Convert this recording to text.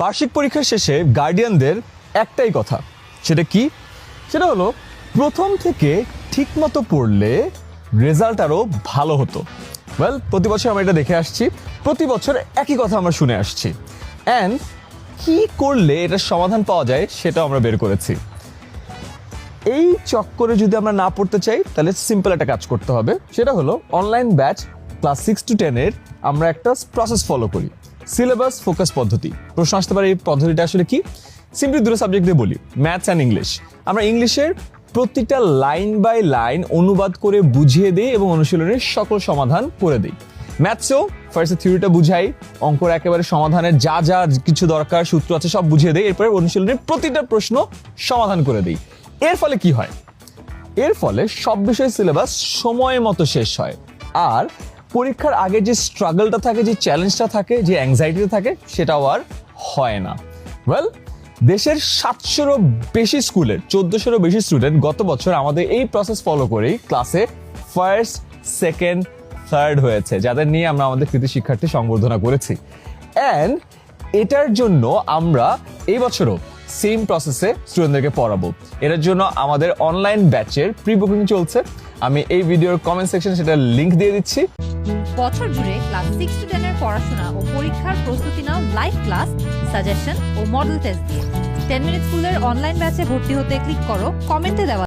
বার্ষিক পরীক্ষা শেষে গার্ডিয়ানদের একটাই কথা, সেটা কি? সেটা হলো প্রথম থেকে ঠিকমতো পড়লে রেজাল্ট আরও ভালো হতো। ওয়েল, প্রতি বছর আমরা এটা দেখে আসছি, প্রতি বছর একই কথা আমরা শুনে আসছি। অ্যান্ড কি করলে এটার সমাধান পাওয়া যায় সেটাও আমরা বের করেছি। এই চক্করে যদি আমরা না পড়তে চাই তাহলে সিম্পল একটা কাজ করতে হবে, সেটা হলো অনলাইন ব্যাচ ক্লাস 6 to 10 এর আমরা একটা প্রসেস ফলো করি, সিলেবাস ফোকাস পদ্ধতি। প্রশ্ন আসতে পারে এই পদ্ধতিটা আসলে কি? সিম্পলি দুটো সাবজেক্ট দিয়ে বলি, ম্যাথস অ্যান্ড ইংলিশ। আমরা ইংলিশের প্রতিটা লাইন বাই লাইন অনুবাদ করে বুঝিয়ে দিই এবং অনুশীলনের সকল সমাধান করে দিই। ম্যাথসেও ফার্স্টে থিওরিটা বুঝাই, অঙ্কর একেবারে সমাধানের যা যা কিছু দরকার সূত্র আছে সব বুঝিয়ে দিই, এরপরে অনুশীলনের প্রতিটা প্রশ্ন সমাধান করে দিই। এর ফলে কি হয়? এর ফলে সব বিষয় সিলেবাস সময় মতো শেষ হয়, আর পরীক্ষার আগে যে স্ট্রাগলটা থাকে, যে চ্যালেঞ্জটা থাকে, যে অ্যাংজাইটিটা থাকে, সেটাও আর হয় না। ওয়েল, দেশের 700-রও বেশি স্কুলের 1400-রও বেশি স্টুডেন্ট গত বছর আমাদের এই প্রসেস ফলো করেই ক্লাসে ফার্স্ট, সেকেন্ড, থার্ড হয়েছে, যাদের নিয়ে আমরা আমাদের কৃতি শিক্ষার্থী সংবর্ধনা করেছি। অ্যান্ড এটার জন্য আমরা এই বছরও সেম প্রসেসে স্টুডেন্টদেরকে পড়াবো। এটার জন্য আমাদের অনলাইন ব্যাচের প্রি বুকিং চলছে। আমি এই ভিডিওর কমেন্ট সেকশনে সেটা লিংক দিয়ে দিচ্ছি। বছর জুড়ে ক্লাস 6 to 10 এর পড়াশোনা ও পরীক্ষার প্রস্তুতি নাও লাইভ ক্লাস, সাজেশন ও মডেল টেস্ট দিয়ে। 10 মিনিট স্কুলের অনলাইন ব্যাচে ভর্তি হতে ক্লিক করো কমেন্টে দেওয়া